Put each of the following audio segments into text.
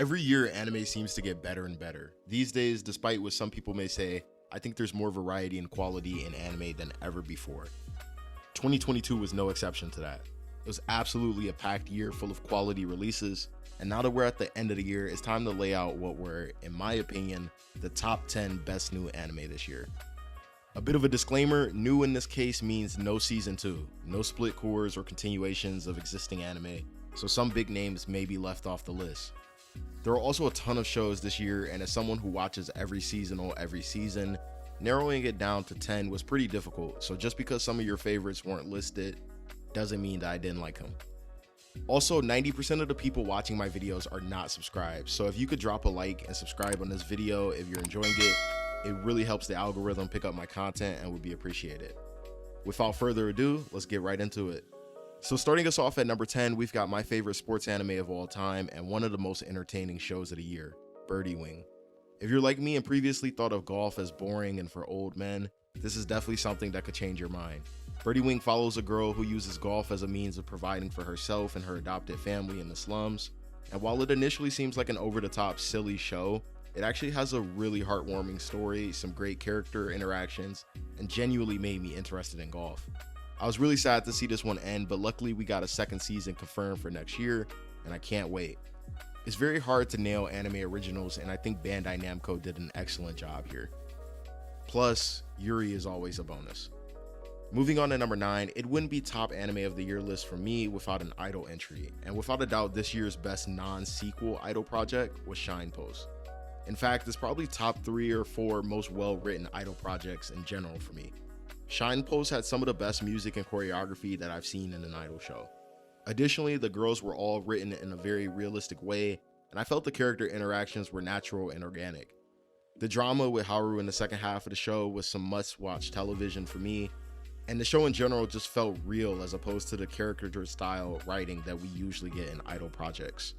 Every year, anime seems to get better and better. These days, despite what some people may say, I think there's more variety and quality in anime than ever before. 2022 was no exception to that. It was absolutely a packed year full of quality releases, and now that we're at the end of the year, it's time to lay out what were, in my opinion, the top 10 best new anime this year. A bit of a disclaimer, new in this case means no season 2, no split cores or continuations of existing anime, so some big names may be left off the list. There are also a ton of shows this year, and as someone who watches every seasonal every season, narrowing it down to 10 was pretty difficult, so just because some of your favorites weren't listed doesn't mean that I didn't like them. Also, 90% of the people watching my videos are not subscribed, so if you could drop a like and subscribe on this video if you're enjoying it, it really helps the algorithm pick up my content and would be appreciated. Without further ado, let's get right into it. So starting us off at number 10, we've got my favorite sports anime of all time and one of the most entertaining shows of the year, Birdie Wing. If you're like me and previously thought of golf as boring and for old men, this is definitely something that could change your mind. Birdie Wing follows a girl who uses golf as a means of providing for herself and her adopted family in the slums, and while it initially seems like an over-the-top silly show, it actually has a really heartwarming story, some great character interactions, and genuinely made me interested in golf. I was really sad to see this one end, but luckily we got a second season confirmed for next year, and I can't wait. It's very hard to nail anime originals, and I think Bandai Namco did an excellent job here. Plus, Yuri is always a bonus. Moving on to number 9, it wouldn't be top anime of the year list for me without an idol entry, and without a doubt this year's best non-sequel idol project was Shine Post. In fact, it's probably top 3 or 4 most well-written idol projects in general for me. Shine Post had some of the best music and choreography that I've seen in an idol show. Additionally, the girls were all written in a very realistic way, and I felt the character interactions were natural and organic. The drama with Haru in the second half of the show was some must-watch television for me, and the show in general just felt real as opposed to the caricature style writing that we usually get in idol projects.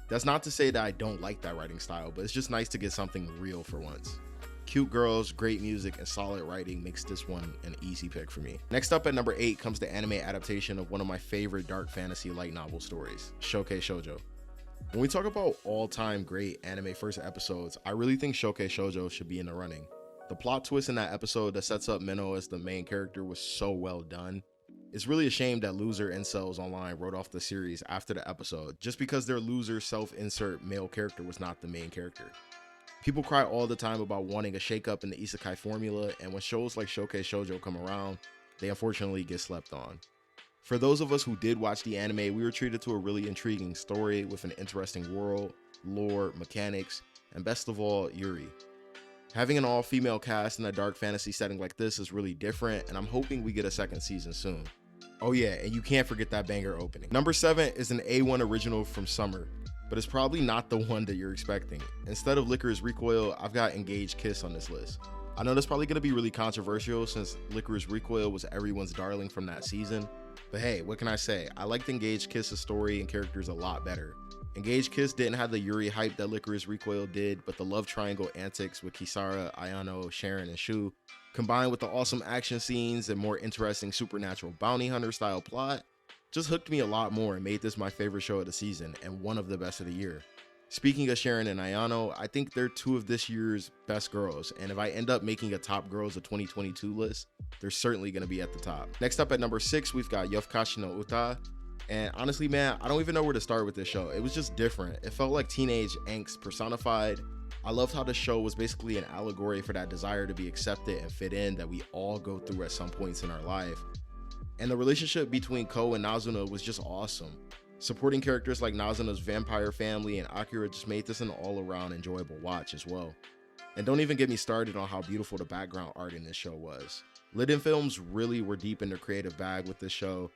That's not to say that I don't like that writing style, but it's just nice to get something real for once. Cute girls, great music, and solid writing makes this one an easy pick for me. Next up at number 8 comes the anime adaptation of one of my favorite dark fantasy light novel stories, Shokei Shoujo. When we talk about all-time great anime first episodes, I really think Shokei Shoujo should be in the running. The plot twist in that episode that sets up Minnow as the main character was so well done. It's really a shame that loser incels online wrote off the series after the episode just because their loser self-insert male character was not the main character. People cry all the time about wanting a shakeup in the isekai formula, and when shows like Shokei Shoujo come around, they unfortunately get slept on. For those of us who did watch the anime, we were treated to a really intriguing story with an interesting world, lore, mechanics, and best of all, Yuri. Having an all-female cast in a dark fantasy setting like this is really different, and I'm hoping we get a second season soon. Oh yeah, and you can't forget that banger opening. Number 7 is an A1 original from summer, but it's probably not the one that you're expecting. Instead of Licorice Recoil, I've got Engaged Kiss on this list. I know that's probably going to be really controversial since Licorice Recoil was everyone's darling from that season, but hey, what can I say? I liked Engaged Kiss's story and characters a lot better. Engaged Kiss didn't have the Yuri hype that Licorice Recoil did, but the love triangle antics with Kisara, Ayano, Sharon, and Shu, combined with the awesome action scenes and more interesting supernatural bounty hunter style plot, just hooked me a lot more and made this my favorite show of the season and one of the best of the year. Speaking of Sharon and Ayano, I think they're 2 of this year's best girls, and if I end up making a top girls of 2022 list, they're certainly going to be at the top. Next up at number 6, we've got Yofukashi no Uta, and honestly man, I don't even know where to start with this show. It was just different. It felt like teenage angst personified. I loved how the show was basically an allegory for that desire to be accepted and fit in that we all go through at some points in our life. And the relationship between Ko and Nazuna was just awesome. Supporting characters like Nazuna's vampire family and Akira just made this an all-around enjoyable watch as well. And don't even get me started on how beautiful the background art in this show was. Liden Films really were deep in their creative bag with this show,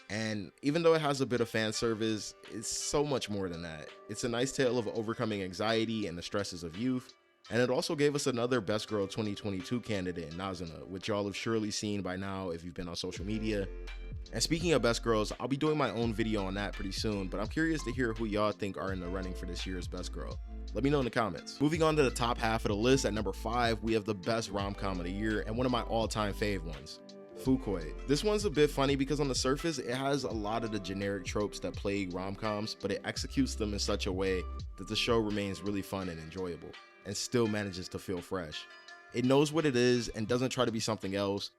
and even though it has a bit of fan service, it's so much more than that. It's a nice tale of overcoming anxiety and the stresses of youth, and it also gave us another Best Girl 2022 candidate in Nazuna, which y'all have surely seen by now if you've been on social media. And speaking of Best Girls, I'll be doing my own video on that pretty soon, but I'm curious to hear who y'all think are in the running for this year's Best Girl. Let me know in the comments. Moving on to the top half of the list, at number 5, we have the best rom-com of the year and one of my all-time fave ones, Fukoi. This one's a bit funny because on the surface, it has a lot of the generic tropes that plague rom-coms, but it executes them in such a way that the show remains really fun and enjoyable, and still manages to feel fresh. It knows what it is and doesn't try to be something else,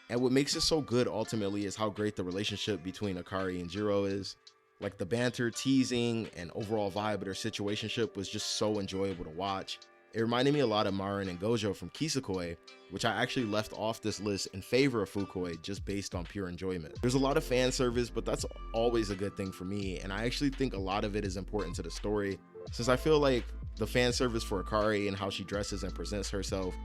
and what makes it so good ultimately is how great the relationship between Akari and Jiro is. Like, the banter, teasing, and overall vibe of their situationship was just so enjoyable to watch. It reminded me a lot of Marin and Gojo from Kisukoi, which I actually left off this list in favor of Fukoi just based on pure enjoyment. There's a lot of fan service, but that's always a good thing for me, and I actually think a lot of it is important to the story, since I feel like the fan service for Akari and how she dresses and presents herself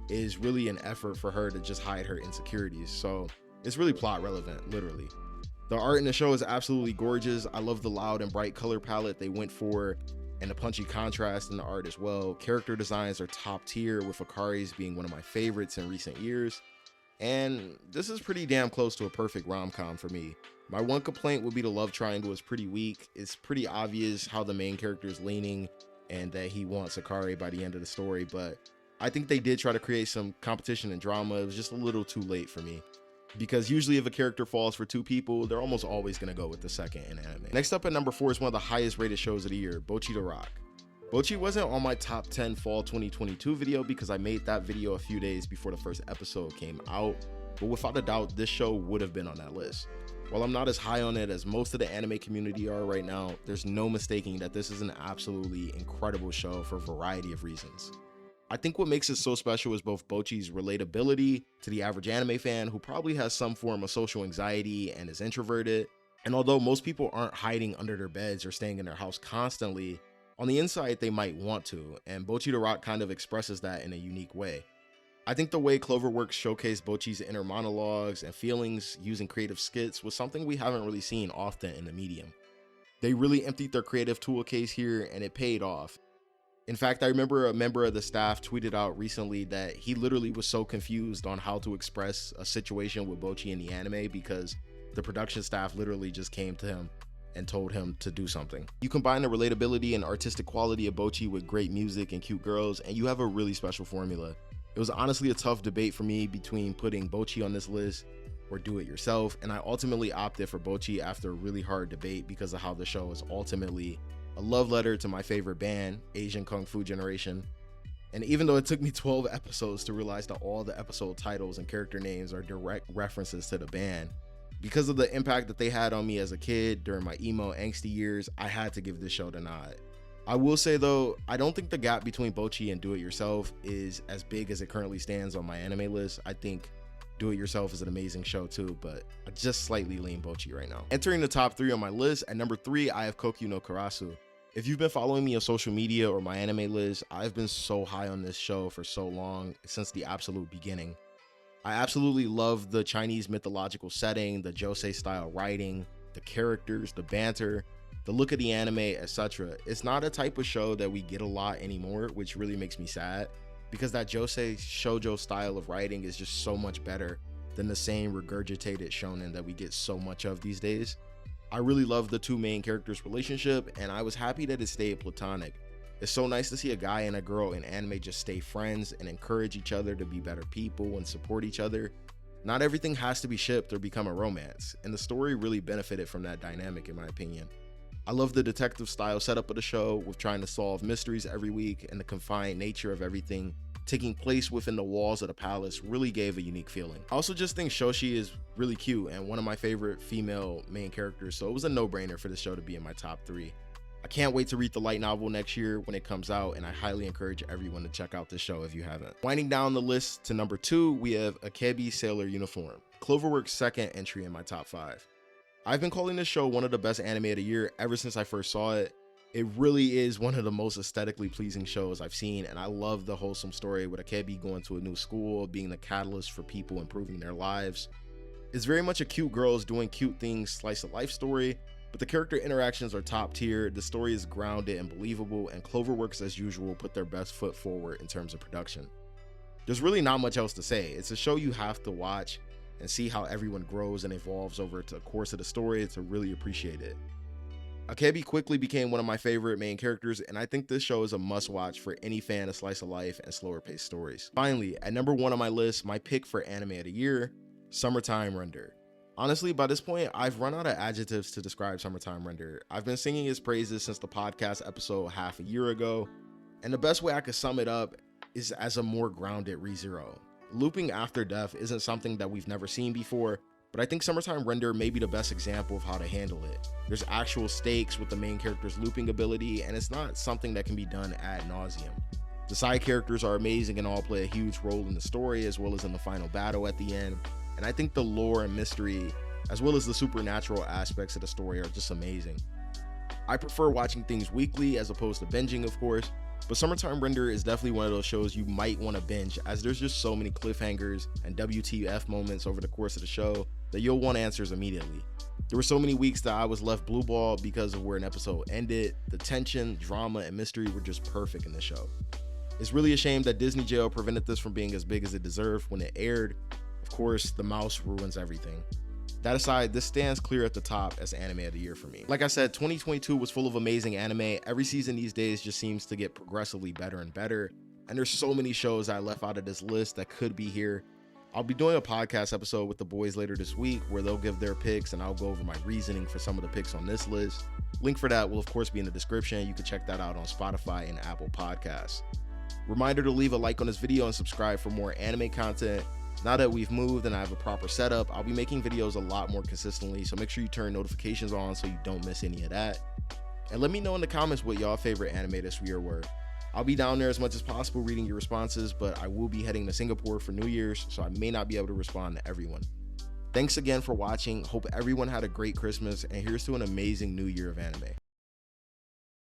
is really an effort for her to just hide her insecurities, so it's really plot relevant, literally. The art in the show is absolutely gorgeous. I love the loud and bright color palette they went for, and the punchy contrast in the art as well. Character designs are top tier, with Akari's being one of my favorites in recent years. And this is pretty damn close to a perfect rom-com for me. My one complaint would be the love triangle is pretty weak. It's pretty obvious how the main character is leaning and that he wants Akari by the end of the story, but I think they did try to create some competition and drama. It was just a little too late for me, because usually if a character falls for two people, they're almost always going to go with the second in anime. Next up at number 4 is one of the highest rated shows of the year, Bocchi the Rock. Bocchi wasn't on my top 10 fall 2022 video because I made that video a few days before the first episode came out, but without a doubt this show would have been on that list. While I'm not as high on it as most of the anime community are right now, there's no mistaking that this is an absolutely incredible show for a variety of reasons. I think what makes it so special is both Bocchi's relatability to the average anime fan who probably has some form of social anxiety and is introverted. And although most people aren't hiding under their beds or staying in their house constantly, on the inside they might want to, and Bocchi the Rock kind of expresses that in a unique way. I think the way Cloverworks showcased Bocchi's inner monologues and feelings using creative skits was something we haven't really seen often in the medium. They really emptied their creative tool case here, and it paid off. In fact, I remember a member of the staff tweeted out recently that he literally was so confused on how to express a situation with Bocchi in the anime because the production staff literally just came to him and told him to do something. You combine the relatability and artistic quality of Bocchi with great music and cute girls, and you have a really special formula. It was honestly a tough debate for me between putting Bocchi on this list or Do It Yourself, and I ultimately opted for Bocchi after a really hard debate because of how the show is ultimately a love letter to my favorite band, Asian Kung Fu Generation. And even though it took me 12 episodes to realize that all the episode titles and character names are direct references to the band, because of the impact that they had on me as a kid during my emo angsty years, I had to give this show the nod. I will say though, I don't think the gap between Bocchi and Do It Yourself is as big as it currently stands on my anime list. I think Do It Yourself is an amazing show too, but I just slightly lean Bocchi right now. Entering the top 3 on my list, at number 3 I have Kokyu no Karasu. If you've been following me on social media or my anime list, I've been so high on this show for so long, since the absolute beginning. I absolutely love the Chinese mythological setting, the Josei style writing, the characters, the banter, the look of the anime, etc. It's not a type of show that we get a lot anymore, which really makes me sad, because that Josei shoujo style of writing is just so much better than the same regurgitated shonen that we get so much of these days. I really love the two main characters' relationship, and I was happy that it stayed platonic. It's so nice to see a guy and a girl in anime just stay friends and encourage each other to be better people and support each other. Not everything has to be shipped or become a romance, and the story really benefited from that dynamic in my opinion. I love the detective style setup of the show, with trying to solve mysteries every week, and the confined nature of everything taking place within the walls of the palace really gave a unique feeling. I also just think Shoshi is really cute and one of my favorite female main characters, so it was a no-brainer for this show to be in my top 3. I can't wait to read the light novel next year when it comes out, and I highly encourage everyone to check out this show if you haven't. Winding down the list to number 2, we have Akebi Sailor Uniform, Cloverworks' second entry in my top 5. I've been calling this show one of the best anime of the year ever since I first saw it. It really is one of the most aesthetically pleasing shows I've seen, and I love the wholesome story with Akebi going to a new school, being the catalyst for people improving their lives. It's very much a cute girls doing cute things slice of life story, but the character interactions are top tier, the story is grounded and believable, and Cloverworks as usual put their best foot forward in terms of production. There's really not much else to say. It's a show you have to watch and see how everyone grows and evolves over the course of the story to really appreciate it. Akebi quickly became one of my favorite main characters, and I think this show is a must-watch for any fan of slice of life and slower-paced stories. Finally, at number 1 on my list, my pick for anime of the year, Summertime Render. Honestly, by this point, I've run out of adjectives to describe Summertime Render. I've been singing his praises since the podcast episode half a year ago, and the best way I could sum it up is as a more grounded ReZero. Looping after death isn't something that we've never seen before, but I think Summertime Render may be the best example of how to handle it. There's actual stakes with the main character's looping ability, and it's not something that can be done ad nauseum. The side characters are amazing and all play a huge role in the story as well as in the final battle at the end, and I think the lore and mystery as well as the supernatural aspects of the story are just amazing. I prefer watching things weekly as opposed to binging, of course, but Summertime Render is definitely one of those shows you might want to binge, as there's just so many cliffhangers and WTF moments over the course of the show that you'll want answers immediately. There were so many weeks that I was left blue ball because of where an episode ended. The tension, drama, and mystery were just perfect in the show. It's really a shame that Disney Jail prevented this from being as big as it deserved when it aired. Of course, the mouse ruins everything. That aside, this stands clear at the top as anime of the year for me. Like I said, 2022 was full of amazing anime. Every season these days just seems to get progressively better and better. And there's so many shows I left out of this list that could be here. I'll be doing a podcast episode with the boys later this week where they'll give their picks and I'll go over my reasoning for some of the picks on this list. Link for that will of course be in the description. You can check that out on Spotify and Apple Podcasts. Reminder to leave a like on this video and subscribe for more anime content. Now that we've moved and I have a proper setup, I'll be making videos a lot more consistently, so make sure you turn notifications on so you don't miss any of that. And let me know in the comments what y'all favorite anime this year were. I'll be down there as much as possible reading your responses, but I will be heading to Singapore for New Year's, so I may not be able to respond to everyone. Thanks again for watching. Hope everyone had a great Christmas, and here's to an amazing new year of anime.